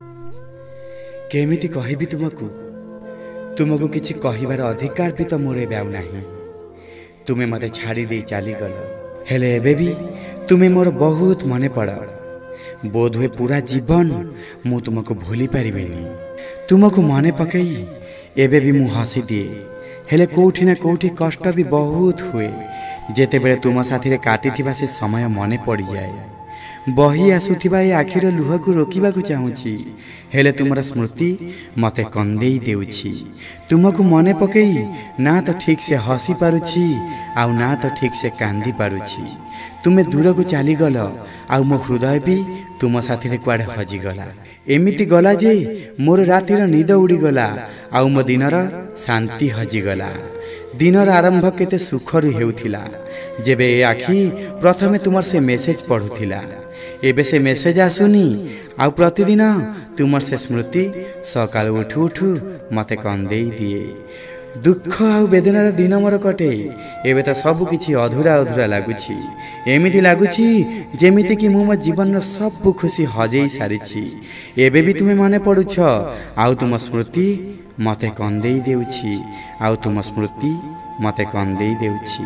केमिति कहबी तुमको तुमको किछि कहिबार अधिकार भी तो मोर एबे आउ नाही। तुमे मते छाड़ी दे चली गल हेले एबे भी तुमे मोर बहुत मने पड़। बोध हुए पूरा जीवन मु तुमको भूली पारिबेनी। तुमको मने पकई एबे भी मु हसी दिए हेले कोठी ना कोठी कष्ट भी बहुत हुए। जेते बेले तुम साथी काटिथिबा से समय मने पड़ जाए। बही आसुथिबा ए आखिर लुह को रोकिबा को चाहूची हेले तुमरा स्मृति मते कंदेई देउछि। तुमको मने पकई ना तो ठीक से हसी पारुछि आउ ना तो ठीक से कांदी पारुछि। तुमे दूर को चली गल आउ मो हृदय भी तुम साथी रे कुआडे हजी गला। एमिति गला जे मोर रातिर निद उड़ी गला आउ मो दिनर शांति हजी गला। दिनर आरंभ केते सुखरु हेउथिला जेबे ए आखि प्रथमे तुमर से मेसेज पढुथिला। एबे से मेसेज आसुनी आउ प्रतिदिन तुमर से स्मृति सकाल उठु उठु मते कंदेई दिए। दुख आउ वेदनार दिन मोर कटे एबे तो सब किछि अधूरा अधूरा लागुछि। एमिति लागुछि जेमिति कि मु मो जीवन सब खुशी हजेई सारिछि। एबे भी तुमे माने पडुछ आउ तुम स्मृति मते कंदेई देउछि आउ तुम स्मृति मते कंदेई देउछि।